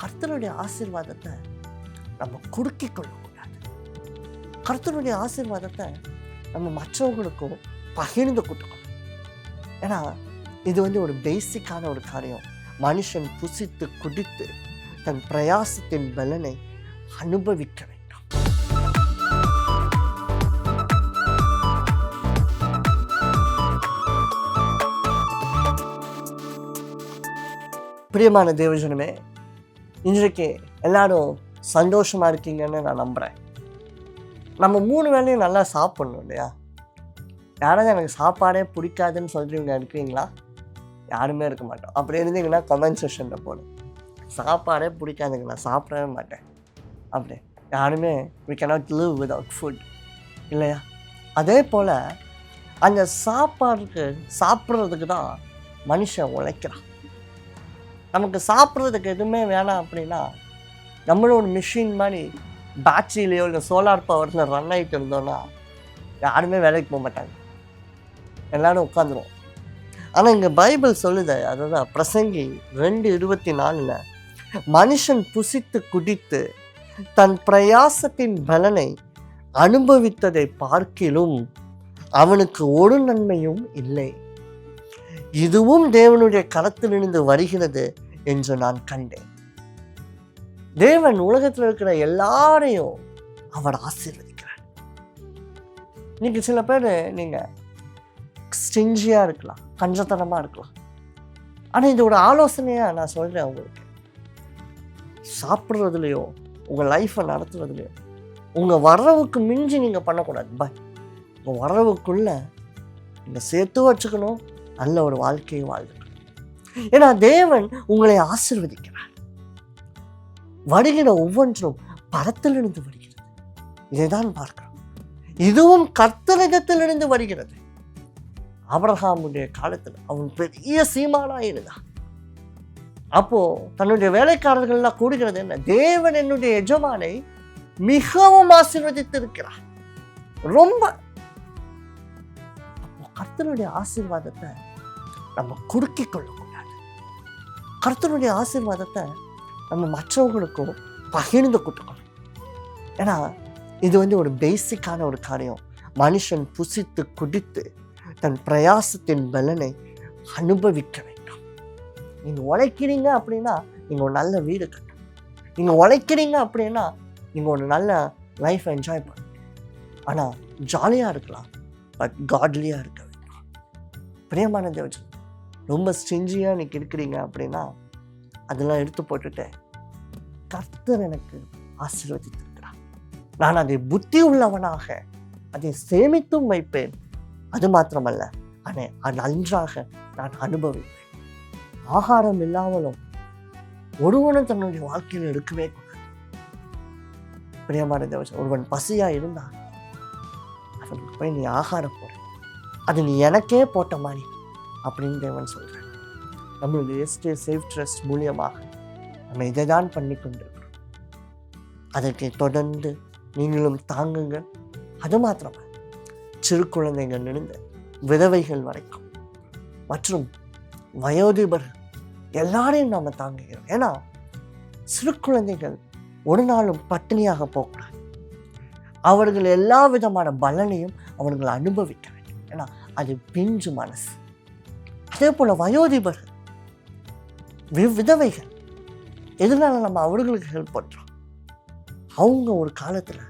கர்த்தருடைய ஆசீர்வாதத்தை நம்ம குறுக்கிக் கொள்ளக்கூடாது. கர்த்தருடைய ஆசீர்வாதத்தை நம்ம மற்றவங்களுக்கும் பகிர்ந்து கொடுக்கணும். ஏன்னா இது ஒரு பேசிக்கான ஒரு காரியம். மனுஷன் புசித்து குடித்து தன் பிரயாசத்தின் பலனை அனுபவிக்க வேண்டும். பிரியமான தேவஜனமே, இன்றைக்கு எல்லாரும் சந்தோஷமாக இருக்கீங்கன்னு நான் நம்புகிறேன். நம்ம 3 வேளையும் நல்லா சாப்பிட்ணும் இல்லையா? யாராவது எனக்கு சாப்பாடே பிடிக்காதுன்னு சொல்கிறீங்க இருக்கிறீங்களா? யாருமே இருக்க மாட்டோம். அப்படி இருந்தீங்கன்னா கமெண்ட் செக்ஷனில் போடும், சாப்பாடே பிடிக்காதுங்க, நான் சாப்பிடவே மாட்டேன் அப்படி. யாருமே we cannot live without food இல்லையா? அதே போல் அந்த சாப்பிட்றதுக்கு தான் மனுஷன் உழைக்கிறான். நமக்கு சாப்பிட்றதுக்கு எதுவுமே வேணாம் அப்படின்னா நம்மளும் ஒரு மிஷின் மாதிரி பேட்டரியிலையோ இல்லை சோலார் பவரில் ரன் ஆகிட்டு இருந்தோன்னா யாருமே வேலைக்கு போக மாட்டாங்க, எல்லோரும் உட்காந்துருவோம். ஆனால் இங்கே பைபிள் சொல்லுது, அதுதான் பிரசங்கி 2:24, மனுஷன் புசித்து குடித்து தன் பிரயாசத்தின் பலனை அனுபவித்ததை பார்க்கிலும் அவனுக்கு ஒரு நன்மையும் இல்லை, இதுவும் தேவனுடைய கரத்திலிருந்து வருகிறது என்று நான் கண்டேன். தேவன் உலகத்தில் இருக்கிற எல்லாரையும் அவர் ஆசீர்வதிக்கிறார். இன்னைக்கு சில பேர் நீங்கள் ஸ்டிஞ்சியாக இருக்கலாம், கஞ்சத்தனமாக இருக்கலாம். ஆனால் இது ஒரு ஆலோசனையாக நான் சொல்கிறேன் உங்களுக்கு. சாப்பிட்றதுலையோ உங்கள் லைஃப்பை நடத்துறதுலையோ உங்கள் வரவுக்கு மிஞ்சி நீங்கள் பண்ணக்கூடாது. உங்கள் வரவுக்குள்ளே நீங்கள் சேர்த்து வச்சுக்கணும், நல்ல ஒரு வாழ்க்கையை வாழ்க்கணும். ஏன்னா தேவன் உங்களை ஆசீர்வதிக்கிறார். வருகிற ஒவ்வொன்றும் பரத்திலிருந்து வருகிறது. இதைதான் பார்க்கிறோம். இதுவும் கர்த்தரிடத்திலிருந்து வருகிறது. ஆபிரகாமுடைய காலத்தில் அவன் பெரிய சீமானாக இருந்தான். அப்போ தன்னுடைய வேலைக்காரர்கள்லாம் கூடுகிறது என்ன, தேவன் என்னுடைய எஜமானை மிகவும் ஆசீர்வதித்து இருக்கிறார். ரொம்ப கர்த்தருடைய ஆசீர்வாதத்தை நம்ம குறுக்கிக் கொள்ளக்கூடாது. கர்த்தருடைய ஆசீர்வாதத்தை நம்ம மற்றவங்களுக்கும் பகிர்ந்து கொடுக்கணும். ஏன்னா இது ஒரு பேசிக்கான ஒரு காரியம். மனுஷன் புசித்து குடித்து தன் பிரயாசத்தின் பலனை அனுபவிக்க வேண்டும். நீங்கள் உழைக்கிறீங்க அப்படின்னா நீங்கள் ஒரு நல்ல வீடு கட்டணும். நீங்கள் உழைக்கிறீங்க அப்படின்னா நீங்கள் ஒரு நல்ல லைஃப் என்ஜாய் பண்ணணும். ஆனால் ஜாலியாக இருக்கலாம், பட் காட்லியாக இருக்க வேண்டும். பிரியமான தேவஜன், ரொம்ப ஸ்டிஞ்சியாக நீங்கள் இருக்கிறீங்க அப்படின்னா அதெல்லாம் எடுத்து போட்டுட்டு கர்த்தர் எனக்கு ஆசீர்வதித்திருக்கிறார், நான் அதை புத்தி உள்ளவனாக அதை சேமித்தும் வைப்பேன், அது மாத்திரமல்ல அதை நன்றாக நான் அனுபவிப்பேன். ஆகாரம் இல்லாமலும் ஒருவனும் தன்னுடைய வாழ்க்கையில் இருக்கவே கூடாது. பிரியமான தேவஜன், ஒருவன் பசியாக இருந்தால் அவனுக்கு போய் நீ ஆகாரம் போட, அது நீ எனக்கே போட்ட மாதிரி அப்படின்னு தேவன் சொல்கிறேன். நம்மளுடைய சேஃப் ட்ரஸ்ட் மூலியமாக நம்ம இதை தான் பண்ணி கொண்டிருக்கிறோம். அதற்கு தொடர்ந்து நீங்களும் தாங்குங்க. அது மாத்திரமா சிறு குழந்தைகள் இருந்து விதவைகள் வரைக்கும் மற்றும் வயோதிபர்கள் எல்லாரையும் நாம் தாங்குகிறோம். ஏன்னா சிறு குழந்தைகள் ஒரு நாளும் பட்டினியாக போகக்கூடாது. அவர்கள் எல்லா விதமான பலனையும் அவர்கள் அனுபவிக்க வேண்டும். ஏன்னா அது பிஞ்சு மனசு. அதே போல் வயோதிபர்கள், விதவைகள், எதனால நம்ம அவர்களுக்கு ஹெல்ப் பண்ணுறோம்? அவங்க ஒரு காலத்தில்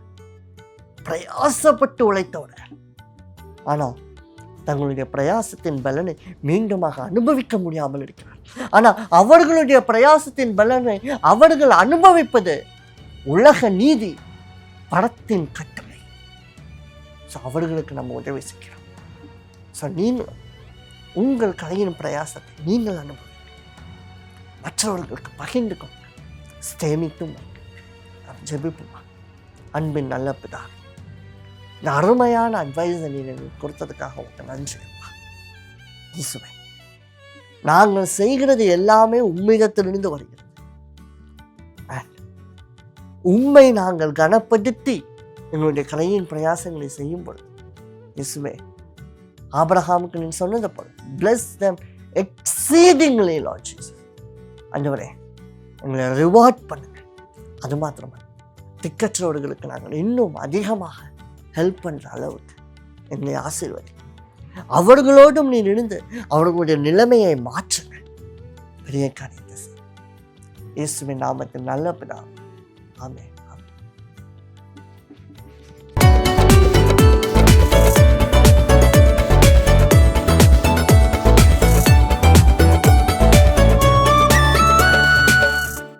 பிரயாசப்பட்டு உழைத்தவர்கள், ஆனால் தங்களுடைய பிரயாசத்தின் பலனை மீண்டுமாக அனுபவிக்க முடியாமல் இருக்கிறார். ஆனால் அவர்களுடைய பிரயாசத்தின் பலனை அவர்கள் அனுபவிப்பது உலக நீதி படத்தின் கட்டளை. ஸோ அவர்களுக்கு நம்ம உதவி செய்கிறோம். ஸோ நீங்களும் உங்கள் கலையின் பிரயாசத்தை நீங்கள் அனுபவிங்க, மற்றவர்களுக்கு பகிர்ந்து கொண்டு சேமித்தும் ஜெபிப்புமா. அன்பின் நல்ல பிதா, இந்த அருமையான அட்வைஸை நீங்கள் கொடுத்ததுக்காக உங்களுக்கு நன்றி. இயேசுவே, நாங்கள் செய்கிறது எல்லாமே உம்மிடத்திலிருந்து வருகிறது. உம்மை நாங்கள் கனப்படுத்தி எங்களுடைய கலையின் பிரயாசங்களை செய்யும் பொழுது இயேசுவே, ஆபிரகாமுக்கு நீ சொன்னதை போல bless them exceedingly, Lord Jesus. ஆண்டவரே, உங்களை ரிவார்ட் பண்ணுங்க. அது மாத்திரமா திக்கற்றவர்களுக்கு நாங்கள் இன்னும் அதிகமாக ஹெல்ப் பண்ணுற அளவுக்கு என்னை ஆசீர்வதி. அவர்களோடும் நீ இருந்து அவர்களுடைய நிலைமையை மாற்றுங்க. பெரிய காரியத்தை செய்ய இயேசுவின் நாமத்தில் நல்ல பிதாவே, ஆமென்.